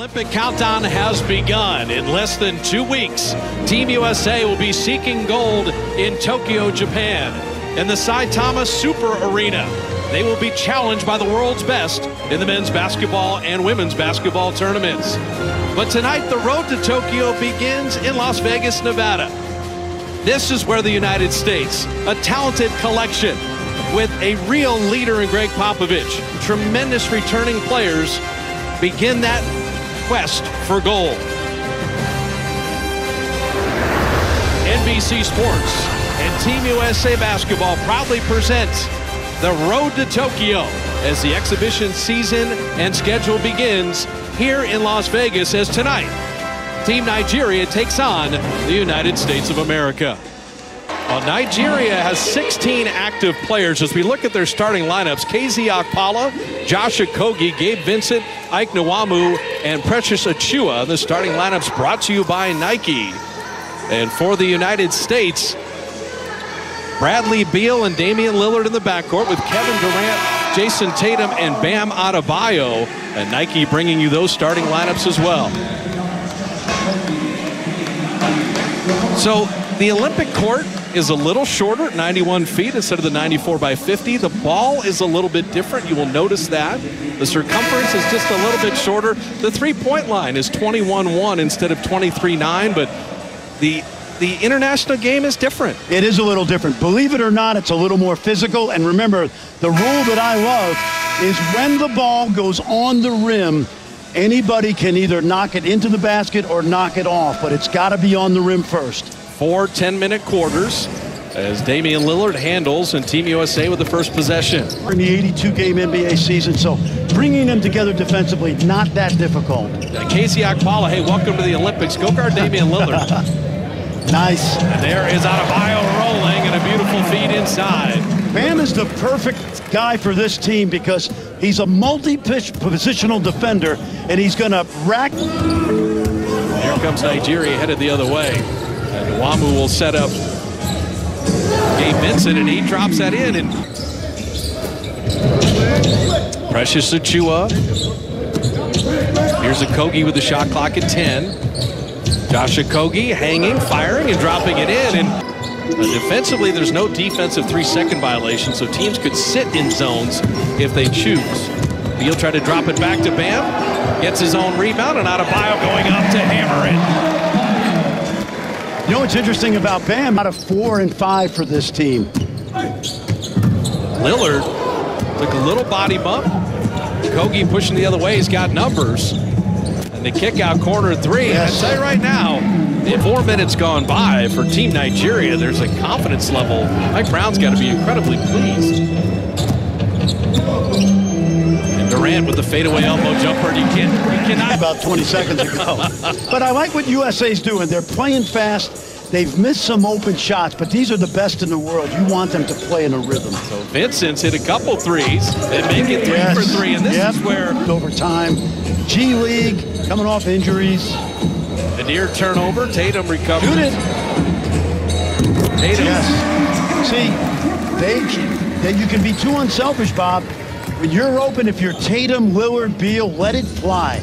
Olympic countdown has begun. In less than 2 weeks, Team USA will be seeking gold in Tokyo, Japan. In the Cy Thomas Super Arena, they will be challenged by the world's best in the men's basketball and women's basketball tournaments. But tonight, the road to Tokyo begins in Las Vegas, Nevada. This is where the United States, a talented collection with a real leader in Greg Popovich, tremendous returning players, begin that quest for gold. NBC Sports and Team USA Basketball proudly presents the Road to Tokyo as the exhibition season and schedule begins here in Las Vegas, as tonight, Team Nigeria takes on the United States of America. Well, Nigeria has 16 active players. As we look at their starting lineups, KZ Okpala, Josh Okogie, Gabe Vincent, Ike Nwamu, and Precious Achua. The starting lineups brought to you by Nike. And for the United States, Bradley Beal and Damian Lillard in the backcourt with Kevin Durant, Jason Tatum, and Bam Adebayo. And Nike bringing you those starting lineups as well. So the Olympic court is a little shorter, 91 feet instead of the 94 by 50. The ball is a little bit different. You will notice that. The circumference is just a little bit shorter. The three-point line is 21-1 instead of 23-9, but the international game is different. It is a little different. Believe it or not, it's a little more physical. And remember, the rule that I love is when the ball goes on the rim, anybody can either knock it into the basket or knock it off, but it's got to be on the rim first. 4 10-minute quarters as Damian Lillard handles and Team USA with the first possession. In the 82-game NBA season, so bringing them together defensively, not that difficult. KZ Okpala, hey, welcome to the Olympics. Go guard Damian Lillard. Nice. And there is Adebayo rolling and a beautiful feed inside. Bam is the perfect guy for this team because he's a multi-positional defender, and he's going to rack. Here comes Nigeria headed the other way. And Nwamu will set up Gabe Vincent, and he drops that in. And Precious Achua. Here's Okogie with the shot clock at 10. Josh Okogie hanging, firing, and dropping it in. And defensively, there's no defensive 3-second violation, so teams could sit in zones if they choose. Beal tried to drop it back to Bam. Gets his own rebound, and Adebayo going up to hammer it. You know what's interesting about Bam? Out of 4 and 5 for this team. Lillard took a little body bump. Okogie pushing the other way. He's got numbers. And the kick out corner 3. Yes. I tell you right now, in 4 minutes gone by for Team Nigeria, there's a confidence level. Mike Brown's got to be incredibly pleased. And Durant with the fadeaway elbow jumper. You cannot. About 20 seconds ago. But I like what USA's doing. They're playing fast. They've missed some open shots, but these are the best in the world. You want them to play in a rhythm. So Vincent's hit a couple threes and make it 3 for 3. And this is where overtime. G League coming off injuries. The near turnover. Tatum recovers. Shoot it. Tatum. Yes. See, you can be too unselfish, Bob. When you're open, if you're Tatum, Lillard, Beal, let it fly.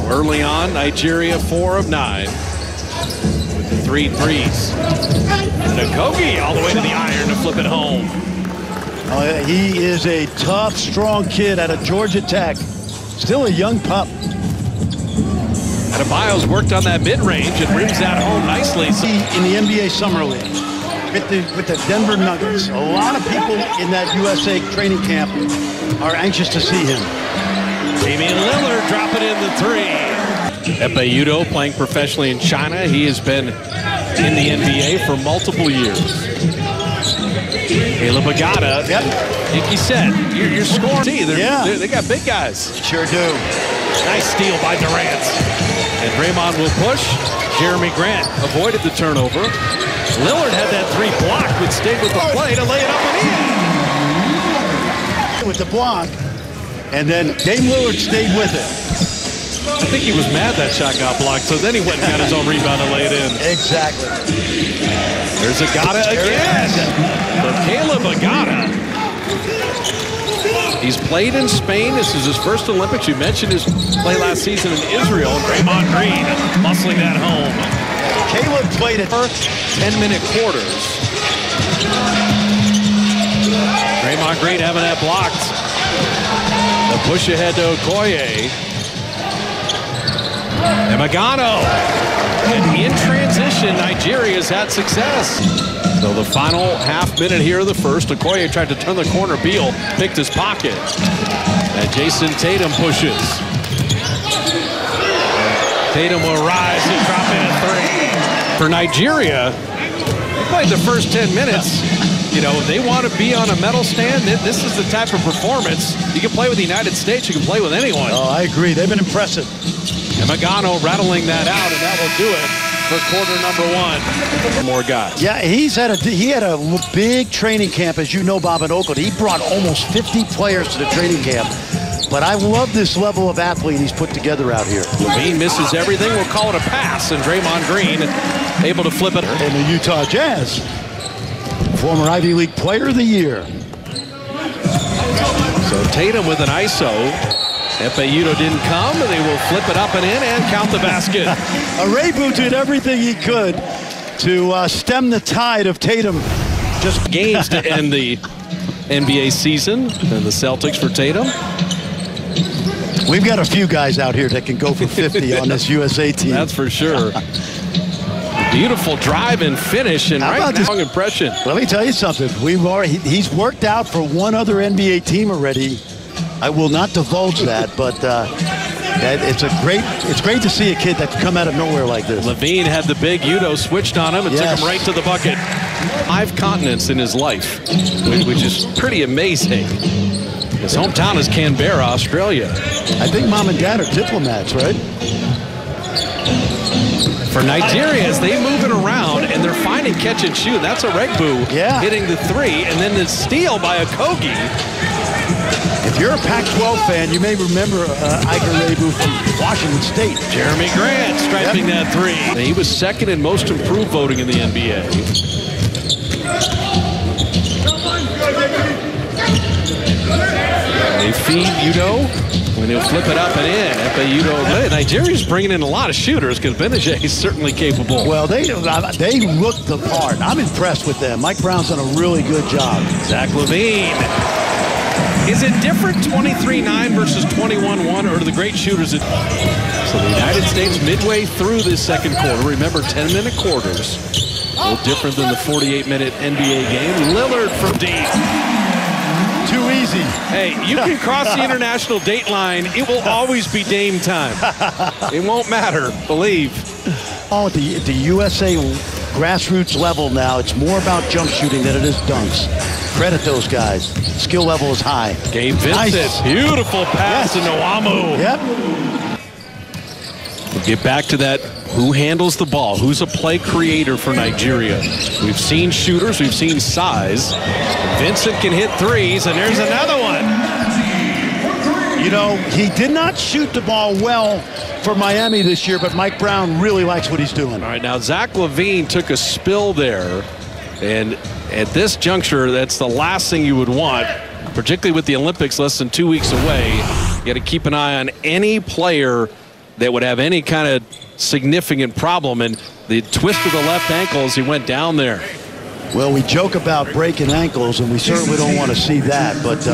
Early on, Nigeria 4 of 9 with the 3 threes. And Okogie all the way to the iron to flip it home. He is a tough, strong kid out of Georgia Tech. Still a young pup. Adebayo's worked on that mid-range and rims that home nicely. In the NBA Summer League with the Denver Nuggets. A lot of people in that USA training camp are anxious to see him. Damian Lillard dropping in the 3. Epe Udoh playing professionally in China. He has been in the NBA for multiple years. Caleb Agata. Yep. Like you said, you're scoring. They got big guys. Sure do. Nice steal by Durant. And Draymond will push. Jeremy Grant avoided the turnover. Lillard had that 3 blocked, but stayed with the play to lay it up and in. With the block, and then Dame Lillard stayed with it. I think he was mad that shot got blocked, so then he went and got his own rebound and laid it in. Exactly. There's Agata again. For Caleb Agata. He's played in Spain. This is his first Olympics. You mentioned his play last season in Israel. Draymond Green muscling that home. Caleb played it. 10-minute quarters. Draymond Green having that blocked. The push ahead to Okoye. And Magano. And in transition, Nigeria's had success. So the final half minute here of the first, Okoye tried to turn the corner. Beal picked his pocket. And Jason Tatum pushes. Tatum will rise and drop in a three. For Nigeria, they played the first 10 minutes. You know, they want to be on a medal stand. This is the type of performance. You can play with the United States. You can play with anyone. Oh, I agree. They've been impressive. And Magano rattling that out, and that will do it for quarter number one. More guys. Yeah, he had a big training camp, as you know, Bob, in Oakland. He brought almost 50 players to the training camp. But I love this level of athlete he's put together out here. Levine misses everything. We'll call it a pass, and Draymond Green able to flip it. And the Utah Jazz, former Ivy League Player of the Year. So Tatum with an ISO. Epeyuto didn't come, and they will flip it up and in and count the basket. Arebu did everything he could to stem the tide of Tatum. Just games to end the NBA season, and the Celtics for Tatum. We've got a few guys out here that can go for 50 on this USA team. That's for sure. Beautiful drive and finish, and right now, strong impression. Let me tell you something. He's worked out for one other NBA team already. I will not divulge that, but it's great to see a kid that can come out of nowhere like this. Levine had the big Udo switched on him and took him right to the bucket. 5 continents in his life, which is pretty amazing. His hometown is Canberra, Australia. I think mom and dad are diplomats, right? For Nigeria, as they move it around and they're finding catch and shoot, that's a Regbu hitting the three, and then the steal by Okogie. If you're a Pac-12 fan, you may remember Iker Rebu from Washington State. Jeremy Grant striping that three. He was second in most improved voting in the NBA. They feed Udo when he'll flip it up and in. Udo, Nigeria's bringing in a lot of shooters because Benajay is certainly capable. Well, they look the part. I'm impressed with them. Mike Brown's done a really good job. Zach LaVine. Is it different 23-9 versus 21-1, or do the great shooters? So the United States midway through this second quarter. Remember, 10-minute quarters. A little different than the 48-minute NBA game. Lillard from deep. Too easy. Hey, you can cross the international date line. It will always be Dame time. It won't matter, believe. Oh, at the USA grassroots level now, it's more about jump shooting than it is dunks. Credit those guys. Skill level is high. Gabe Vincent, nice. Beautiful pass to Nwamu. Yep. We'll get back to that. Who handles the ball? Who's a play creator for Nigeria? We've seen shooters. We've seen size. Vincent can hit threes, and there's another one. You know, he did not shoot the ball well for Miami this year, but Mike Brown really likes what he's doing. All right, now Zach LaVine took a spill there, and at this juncture, that's the last thing you would want, particularly with the Olympics less than 2 weeks away. You got to keep an eye on any player that would have any kind of significant problem, and the twist of the left ankle as he went down there. Well, we joke about breaking ankles, and we certainly don't want to see that, but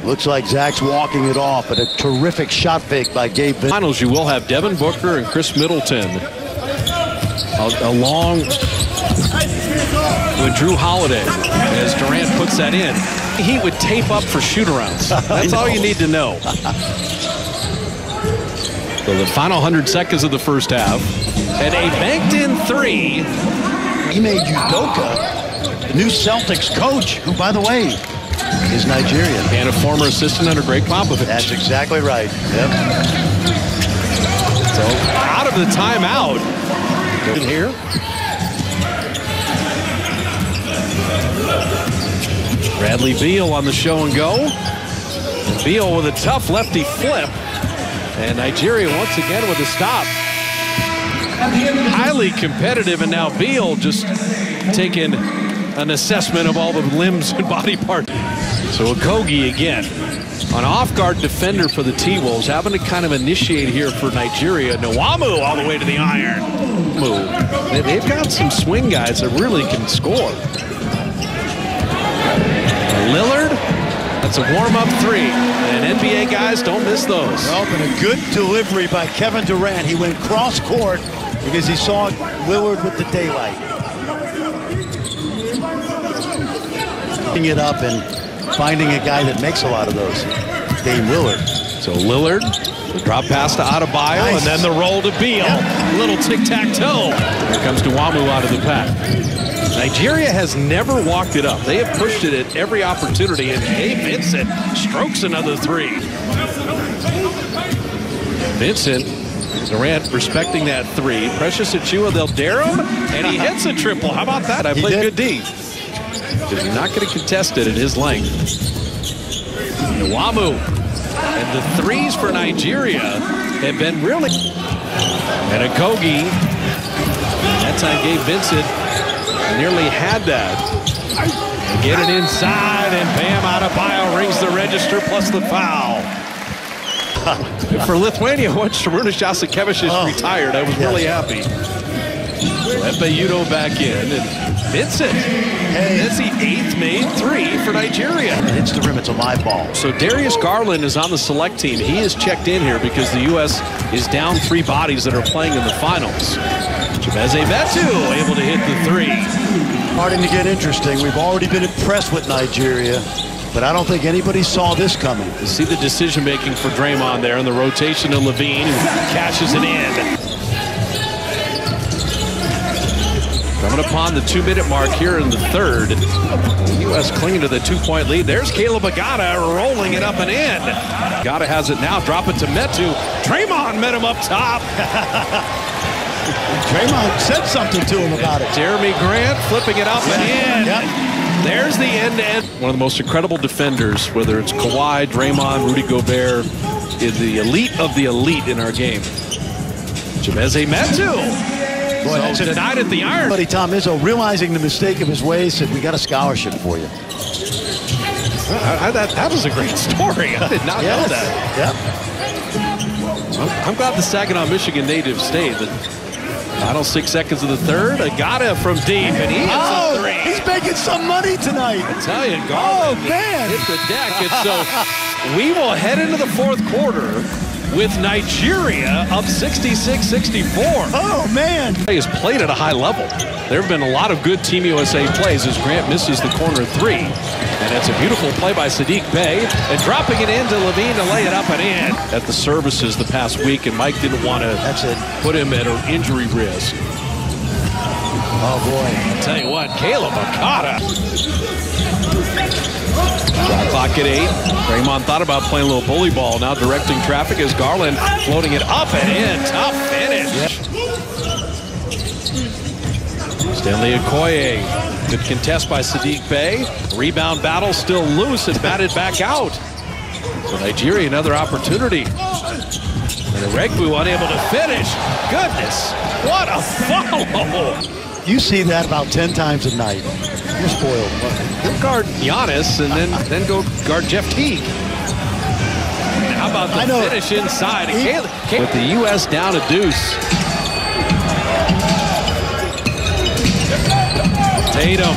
looks like Zach's walking it off, but a terrific shot fake by Gabe Vincent. Finals, you will have Devin Booker and Chris Middleton along with Drew Holiday as Durant puts that in. He would tape up for shoot-arounds. That's all you need to know. So the final 100 seconds of the first half, and a banked-in three. Ime Udoka, the new Celtics coach, who, by the way, is Nigerian. And a former assistant under Greg Popovich. That's exactly right. Yep. So out of the timeout. Good here. Bradley Beal on the show and go. And Beal with a tough lefty flip. And Nigeria once again with a stop. Highly competitive, and now Beal just taking an assessment of all the limbs and body parts. So Okogie again, an off-guard defender for the T-Wolves, having to kind of initiate here for Nigeria. Nwamu all the way to the iron. They've got some swing guys that really can score. Lillard, that's a warm-up three. And NBA guys, don't miss those. Well, and a good delivery by Kevin Durant. He went cross-court because he saw Lillard with the daylight. Picking it up and finding a guy that makes a lot of those. Dame Lillard. So Lillard, the drop pass to Adebayo, nice. And then the roll to Beal. Yep. Little tic-tac-toe. Here comes Nwamu out of the pack. Nigeria has never walked it up. They have pushed it at every opportunity, and Gabe Vincent strokes another three. Vincent, Durant respecting that three. Precious Achiuwa, they'll dare him, and he hits a triple. How about that? I played good D. Because you're not going to contest it at his length. Nwamu. And the threes for Nigeria have been really... And Okogie. That time Gabe Vincent nearly had that. Get it inside, and bam, Adebayo rings the register plus the foul. For Lithuania, once Šarūnas Jasikevičius retired, I was really happy. Ebayudo back in, and Vincent. That's the 8th made three for Nigeria. Hits the rim, it's a live ball. So Darius Garland is on the select team. He is checked in here because the U.S. is down 3 bodies that are playing in the finals. Chibeze Metu able to hit the three. Starting to get interesting. We've already been impressed with Nigeria, but I don't think anybody saw this coming. You see the decision-making for Draymond there, and the rotation to Levine, who cashes it in. Coming upon the 2-minute mark here in the third. The U.S. clinging to the 2-point lead. There's Caleb Agata rolling it up and in. Agata has it now. Drop it to Metu. Draymond met him up top. Draymond said something to him about it. Jeremy Grant flipping it up and in. Yep. There's the end-to-end. One of the most incredible defenders, whether it's Kawhi, Draymond, Rudy Gobert, is the elite of the elite in our game. Chibeze Metu. Boy, so denied at the iron. Buddy Tom Izzo, realizing the mistake of his ways, said, we got a scholarship for you. That was a great story. I did not know that. Yep. I'm glad the Saginaw, Michigan native stayed. The final 6 seconds of the third. Agata from deep, and he hits a three. He's making some money tonight. I tell you, Garland hit the deck. And so we will head into the fourth quarter with Nigeria up 66-64. Oh, man. He has played at a high level. There have been a lot of good Team USA plays as Grant misses the corner three. And it's a beautiful play by Saddiq Bey. And dropping it into Levine to lay it up and in. At the services the past week, and Mike didn't want to put him at an injury risk. Oh, boy. I'll tell you what, Caleb Agata. Shot clock at 8. Draymond thought about playing a little bully ball. Now directing traffic as Garland floating it up and in. Tough finish. Stanley Okoye. Good contest by Saddiq Bey. Rebound battle still loose and batted back out. So Nigeria another opportunity. And Eregbu unable to finish. Goodness, what a follow. You see that about 10 times a night. You're spoiled. He'll guard Giannis and then go guard Jeff Teague. How about the finish inside? With the U.S. down a deuce. Tatum.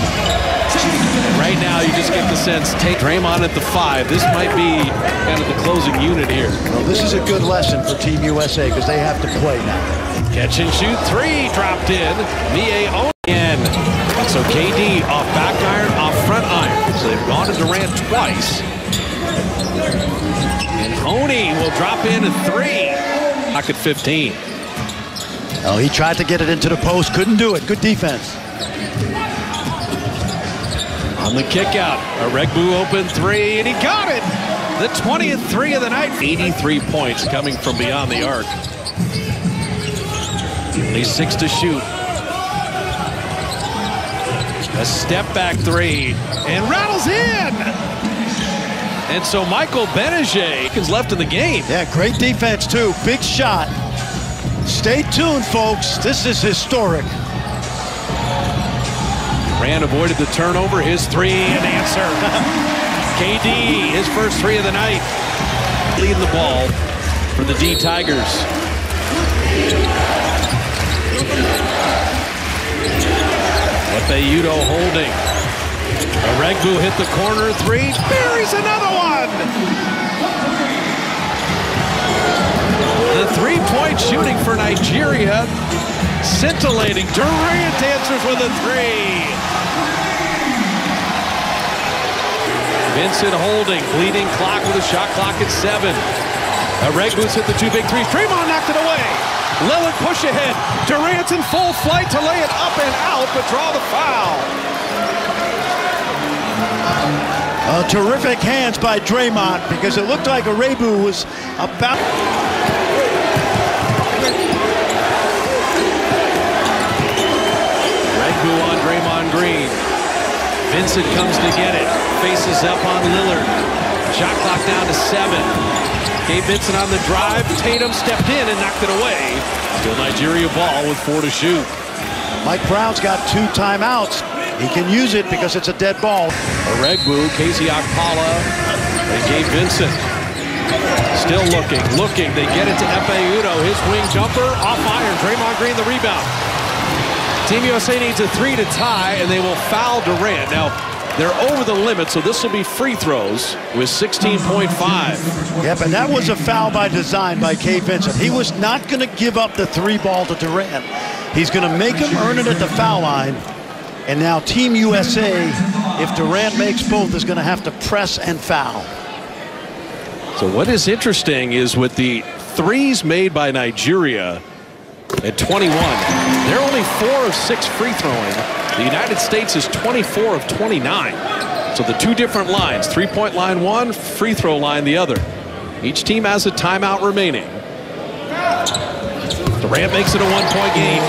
Right now, you just get the sense, Draymond at the 5. This might be kind of the closing unit here. Well, this is a good lesson for Team USA because they have to play now. Catch and shoot three dropped in. Mie again. So KD off back iron, off front iron. So they've gone to Durant twice. And Honey will drop in a three. Back at 15. Oh, he tried to get it into the post. Couldn't do it. Good defense. On the kick out, Eregbu open three, and he got it. The 20th three of the night. 83 points coming from beyond the arc. Only 6 to shoot. A step back three, and rattles in. And so Michael Benajay is left in the game. Yeah, great defense too. Big shot. Stay tuned, folks. This is historic. Rand avoided the turnover. His three, an answer. KD, his first three of the night. Leading the ball for the D Tigers. Epe holding. Aregbu hit the corner three. Buries another one! The three-point shooting for Nigeria. Scintillating. Durant answers with a three. Vincent holding. Bleeding clock with a shot clock at 7. Aregbu's hit the two big threes. Draymond knocked it away. Lillard push ahead. Durant's in full flight to lay it up and out, but draw the foul. Terrific hands by Draymond, because it looked like Aregbu was about... Aregbu on Draymond Green. Vincent comes to get it. Faces up on Lillard. Shot clock down to 7. Gabe Vincent on the drive. Tatum stepped in and knocked it away. Still Nigeria ball with 4 to shoot. Mike Brown's got 2 timeouts. He can use it because it's a dead ball. Aregbu, Casey Okpala, and Gabe Vincent. Still looking. They get it to Epe Udoh. His wing jumper off iron. Draymond Green the rebound. Team USA needs a 3 to tie, and they will foul Durant. Now, they're over the limit, so this will be free throws with 16.5. Yep, and that was a foul by design by Gabe Vincent. He was not going to give up the 3 ball to Durant. He's going to make him earn it at the foul line. And now Team USA, if Durant makes both, is going to have to press and foul. So what is interesting is with the threes made by Nigeria at 21, they're only 4 of 6 free throwing. The United States is 24 of 29. So the 2 different lines, 3-point line one, free throw line the other. Each team has a timeout remaining. Durant makes it a 1-point game.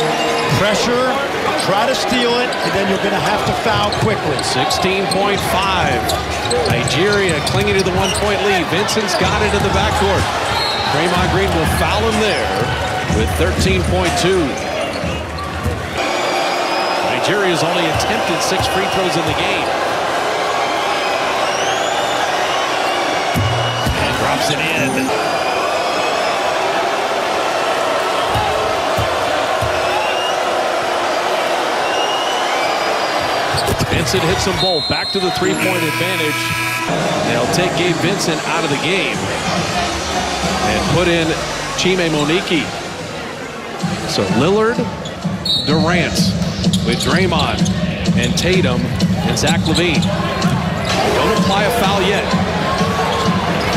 Pressure, try to steal it, and then you're going to have to foul quickly. 16.5. Nigeria clinging to the 1-point lead. Vincent's got it in the backcourt. Draymond Green will foul him there with 13.2. Nigeria's only attempted 6 free throws in the game. And drops it in. Vincent hits them both. Back to the 3-point advantage. They'll take Gabe Vincent out of the game and put in Chime Moniki. So Lillard, Durant with Draymond and Tatum and Zach LaVine. Don't apply a foul yet.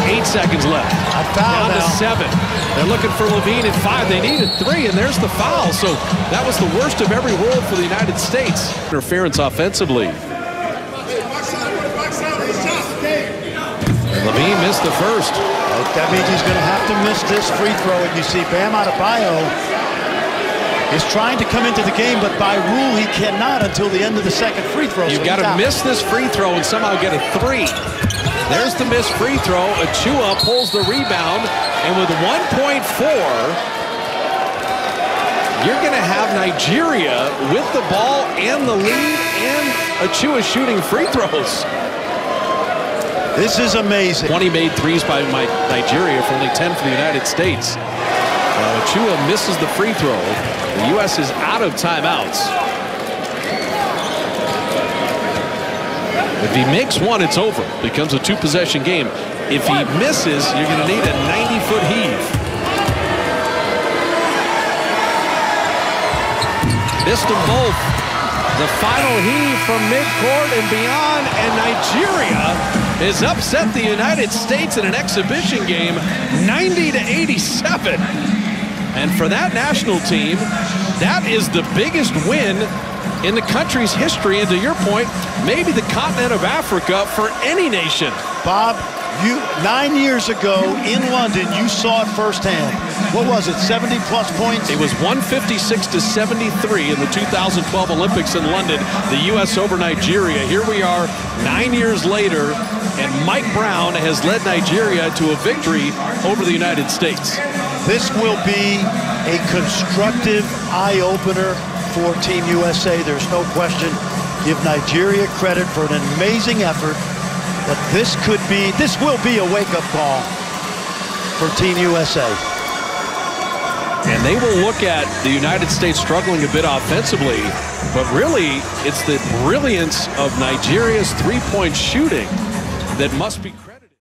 8 seconds left. A foul down to 7. They're looking for LaVine at 5. They needed 3, and there's the foul. So that was the worst of every world for the United States. Interference offensively. LaVine missed the first. That means he's going to have to miss this free throw. And you see Bam Adebayo is trying to come into the game, but by rule he cannot until the end of the second free throw. You've got to miss this free throw and somehow get a 3. There's the missed free throw. Achua pulls the rebound, and with 1.4, you're going to have Nigeria with the ball and the lead, and Achua shooting free throws. This is amazing. 20 made threes by Nigeria for only 10 for the United States. Achua misses the free throw. The U.S. is out of timeouts. If he makes one, it's over. Becomes a 2-possession game. If he misses, you're going to need a 90-foot heave. Missed them both. The final heave from midcourt and beyond, and Nigeria has upset the United States in an exhibition game, 90-87. And for that national team, that is the biggest win in the country's history, and to your point, maybe the continent of Africa for any nation. Bob, 9 years ago in London, you saw it firsthand. What was it, 70-plus points? It was 156-73 in the 2012 Olympics in London, the U.S. over Nigeria. Here we are 9 years later, and Mike Brown has led Nigeria to a victory over the United States. This will be a constructive eye-opener for Team USA. There's no question. Give Nigeria credit for an amazing effort. But this will be a wake-up call for Team USA. And they will look at the United States struggling a bit offensively, but really it's the brilliance of Nigeria's three-point shooting that must be credited.